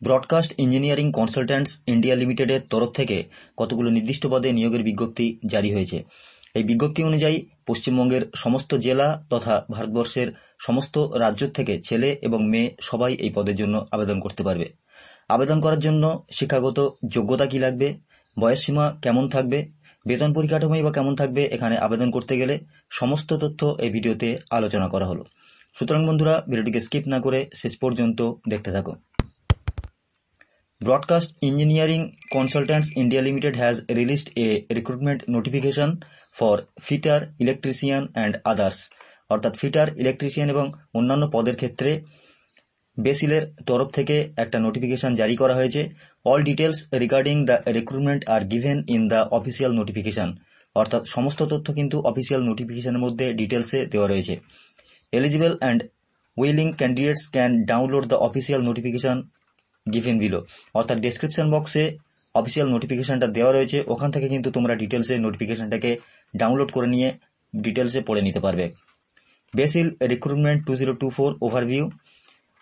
Broadcast engineering consultants India লিমিটেডের তরফ থেকে কতগুলো নির্দিষ্ট পদে নিয়োগের বিজ্ঞপ্তি জারি হয়েছে। এই বিজ্ঞপ্তি অনুযায়ী পশ্চিমবঙ্গের সমস্ত জেলা তথা ভারতবর্ষের সমস্ত রাজ্য থেকে ছেলে এবং মেয়ে সবাই এই পদের জন্য আবেদন করতে পারবে। আবেদন করার জন্য শিক্ষাগত যোগ্যতা কী লাগবে, বয়সসীমা কেমন থাকবে, বেতন পরিকাঠামোই বা কেমন থাকবে, এখানে আবেদন করতে গেলে সমস্ত তথ্য এই ভিডিওতে আলোচনা করা হলো। সুতরাং বন্ধুরা, ভিডিওটিকে স্কিপ না করে শেষ পর্যন্ত দেখতে থাকো। Broadcast Engineering Consultants India Limited has released a recruitment notification for fitter, electrician and others। অর্থাৎ ফিটার, ইলেকট্রিশিয়ান এবং অন্যান্য পদের ক্ষেত্রে বেসিলের তরফ থেকে একটা নোটিফিকেশন জারি করা হয়েছে। All details regarding the recruitment are given in the official notification. অর্থাৎ সমস্ত তথ্য কিন্তু অফিসিয়াল নোটিফিকেশনের মধ্যে ডিটেলসে দেওয়া রয়েছে। Eligible and willing candidates can download the official notification given below. অর্থাৎ ডেসক্রিপশন বক্সে অফিসিয়াল নোটিফিকেশনটা দেওয়া রয়েছে, ওখান থেকে কিন্তু তোমরা ডিটেলসে নোটিফিকেশনটাকে ডাউনলোড করে নিয়ে ডিটেলসে পড়ে নিতে পারবে। BECIL recruitment 2024 overview.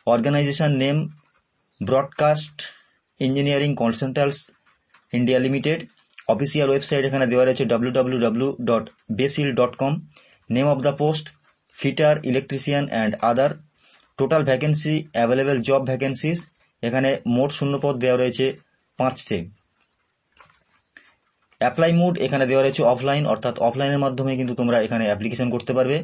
Organisation name broadcast engineering consultants India limited. Official website এখানে দেওয়া রয়েছে www.basil.com। Name of the post fitter, electrician and other. Total vacancy available job vacancies. এখানে মোট শূন্যপদ দেওয়া রয়েছে 5টে। অ্যাপ্লাই মোড এখানে দেওয়া রয়েছে অফলাইন, অর্থাৎ অফলাইনের মাধ্যমে কিন্তু তোমরা এখানে অ্যাপ্লিকেশন করতে পারবে।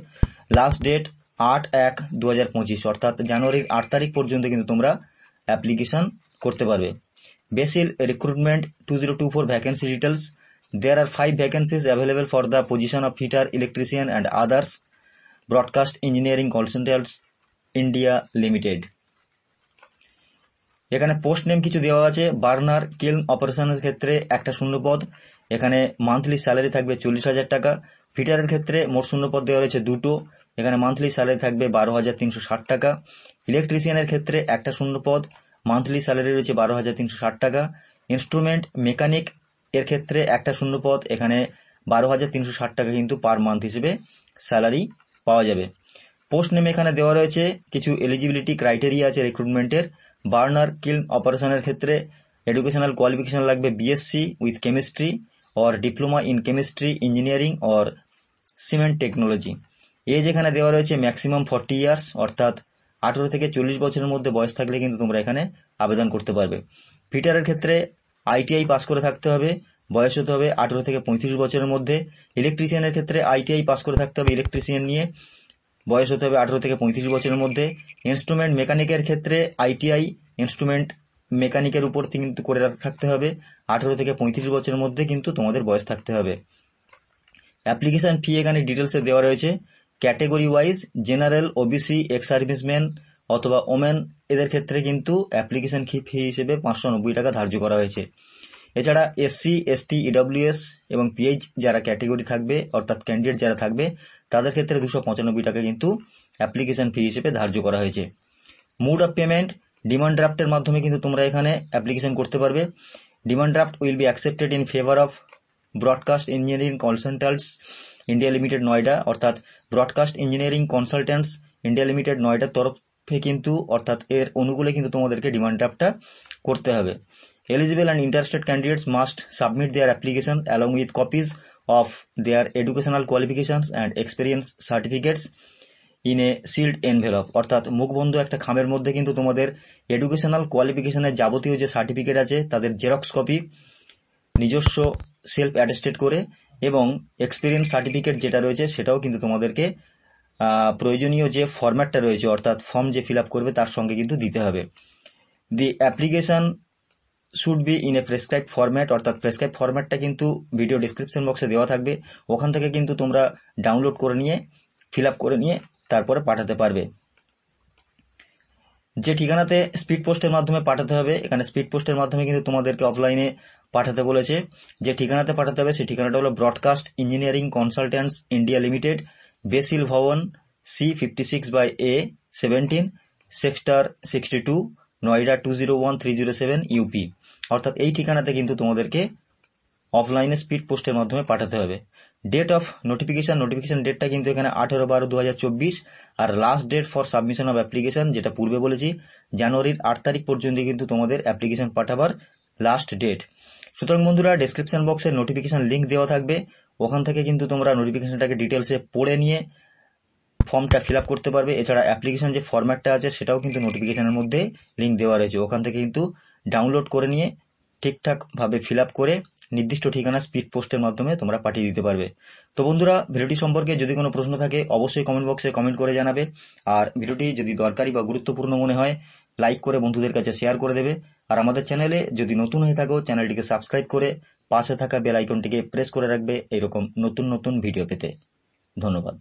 লাস্ট ডেট 8/1/2025, অর্থাৎ জানুয়ারির 8 তারিখ পর্যন্ত কিন্তু তোমরা অ্যাপ্লিকেশন করতে পারবে। BECIL recruitment 2024 vacancy details. There are 5 vacancies available for the position of fitter, electrician and others, broadcast engineering consultants India limited. এখানে পোস্ট নেম কিছু দেওয়া আছে। বার্নার কিলন অপারেশনের ক্ষেত্রে একটা শূন্যপদ, এখানে মান্থলি স্যালারি থাকবে 40,000 টাকা। ফিটারের ক্ষেত্রে মোট শূন্যপদ দেওয়া রয়েছে 2টো, এখানে মান্থলি স্যালারি থাকবে 12,360 টাকা। ইলেকট্রিশিয়ানের ক্ষেত্রে একটা শূন্যপদ, মান্থলি স্যালারি রয়েছে 12,360 টাকা। ইনস্ট্রুমেন্ট মেকানিক এর ক্ষেত্রে একটা শূন্যপদ, এখানে 12,360 টাকা কিন্তু পার মান্থ হিসেবে স্যালারি পাওয়া যাবে। পোস্ট নেমে এখানে দেওয়া রয়েছে কিছু এলিজিবিলিটি ক্রাইটেরিয়া আছে রিক্রুটমেন্টের। বার্নার কিলন অপারেশনের ক্ষেত্রে এডুকেশনাল কোয়ালিফিকেশন লাগবে BSc with chemistry or diploma in chemistry engineering or cement technology. Age এখানে দেওয়া রয়েছে ম্যাক্সিমাম 40 ইয়ার্স, অর্থাৎ 18 থেকে 40 বছরের মধ্যে বয়স থাকলে কিন্তু তোমরা এখানে আবেদন করতে পারবে। ফিটারের ক্ষেত্রে আইটিআই পাস করে থাকতে হবে, বয়স হতে হবে 18 থেকে 35 বছরের মধ্যে। ইলেকট্রিশিয়ানের ক্ষেত্রে আইটিআই পাস করে থাকতে হবে ইলেকট্রিশিয়ান নিয়ে, বয়স হতে হবে 18 থেকে 35 বছরের মধ্যে। ইনস্ট্রুমেন্ট মেকানিকের ক্ষেত্রে আইটিআই ইনস্ট্রুমেন্ট মেকানিকের উপর কিন্তু করে থাকতে হবে, 18 থেকে 35 বছরের মধ্যে কিন্তু তোমাদের বয়স থাকতে হবে। অ্যাপ্লিকেশন ফি এখানে ডিটেলসে দেওয়া রয়েছে। Category wise general, OBC, ex serviceman অথবা ওমেন এদের ক্ষেত্রে কিন্তু অ্যাপ্লিকেশন ফি হিসেবে 590 টাকা ধার্য করা হয়েছে। এছাড়া এসসি, এসটি, ইডব্লিউএস এবং পিএইচ যারা ক্যাটেগরি থাকবে, অর্থাৎ ক্যান্ডিডেট যারা থাকবে, তাদের ক্ষেত্রে 295 টাকা কিন্তু অ্যাপ্লিকেশন ফি হিসেবে ধার্য করা হয়েছে। মুড অফ পেমেন্ট ডিমান্ড ড্রাফটের মাধ্যমে কিন্তু তোমরা এখানে অ্যাপ্লিকেশন করতে পারবে। Demand draft will be accepted in favour of broadcast engineering consultants India limited Noida. অর্থাৎ broadcast engineering consultants India limited নয়ডার তরফে কিন্তু, অর্থাৎ এর অনুকূলে কিন্তু তোমাদেরকে ডিমান্ড ড্রাফটটা করতে হবে। Eligible and interested candidates must submit their application along with copies of their educational qualifications and experience certificates in a sealed envelope। অর্থাৎ মুখবন্ধ একটা খামের মধ্যে কিন্তু তোমাদের এডুকেশনাল কোয়ালিফিকেশনের যাবতীয় যে সার্টিফিকেট আছে তাদের জেরক্স কপি, নিজস্ব সেলফ অ্যাটেস্টেড করে, এবং এক্সপিরিয়েন্স সার্টিফিকেট যেটা রয়েছে সেটাও কিন্তু তোমাদেরকে প্রয়োজনীয় যে ফরম্যাটটা রয়েছে, অর্থাৎ ফর্ম যে ফিল আপ করবে তার সঙ্গে কিন্তু দিতে হবে। The application should be in a prescribe format. অর্থাৎ প্রেসক্রাইব ফরম্যাটটা কিন্তু ভিডিও ডিসক্রিপশন বক্সে দেওয়া থাকবে, ওখান থেকে কিন্তু তোমরা ডাউনলোড করে নিয়ে ফিল আপ করে নিয়ে তারপরে পাঠাতে পারবে। যে ঠিকানাতে স্পিড পোস্টের মাধ্যমে পাঠাতে হবে, এখানে স্পিড পোস্টের মাধ্যমে কিন্তু তোমাদেরকে অফলাইনে পাঠাতে বলেছে। যে ঠিকানাতে পাঠাতে হবে সেই ঠিকানাটা হলো broadcast engineering consultants India limited, basil ভবন, C56/A17, সেক্টর 62, নয়ডা 201307 ইউপি। অর্থাৎ এই ঠিকানাতে কিন্তু তোমাদেরকে অফলাইনে স্পিড পোস্টের মাধ্যমে পাঠাতে হবে। ডেট অফ নোটিফিকেশন ডেটটা কিন্তু এখানে 18/12/2024, আর last date for submission of application, যেটা পূর্বে বলেছি জানুয়ারির 8 তারিখ পর্যন্ত কিন্তু তোমাদের অ্যাপ্লিকেশন পাঠাবার লাস্ট ডেট। সুতরাং বন্ধুরা, ডেসক্রিপশন বক্সে নোটিফিকেশন লিঙ্ক দেওয়া থাকবে, ওখান থেকে কিন্তু তোমরা নোটিফিকেশনটাকে ডিটেলসে পড়ে নিয়ে ফর্মটা ফিল আপ করতে পারবে। এছাড়া অ্যাপ্লিকেশন যে ফরম্যাটটা আছে সেটাও কিন্তু নোটিফিকেশনের মধ্যে লিঙ্ক দেওয়া রয়েছে, ওখান থেকে কিন্তু ডাউনলোড করে নিয়ে ঠিকঠাকভাবে ফিল আপ করে নির্দিষ্ট ঠিকানা স্পিড পোস্টের মাধ্যমে তোমরা পাঠিয়ে দিতে পারবে। তো বন্ধুরা, ভিডিওটি সম্পর্কে যদি কোনো প্রশ্ন থাকে অবশ্যই কমেন্ট বক্সে কমেন্ট করে জানাবে, আর ভিডিওটি যদি দরকারি বা গুরুত্বপূর্ণ মনে হয় লাইক করে বন্ধুদের কাছে শেয়ার করে দেবে। আর আমাদের চ্যানেলে যদি নতুন হয়ে থাকো চ্যানেলটিকে সাবস্ক্রাইব করে পাশে থাকা বেল আইকনটিকে প্রেস করে রাখবে এরকম নতুন নতুন ভিডিও পেতে। ধন্যবাদ।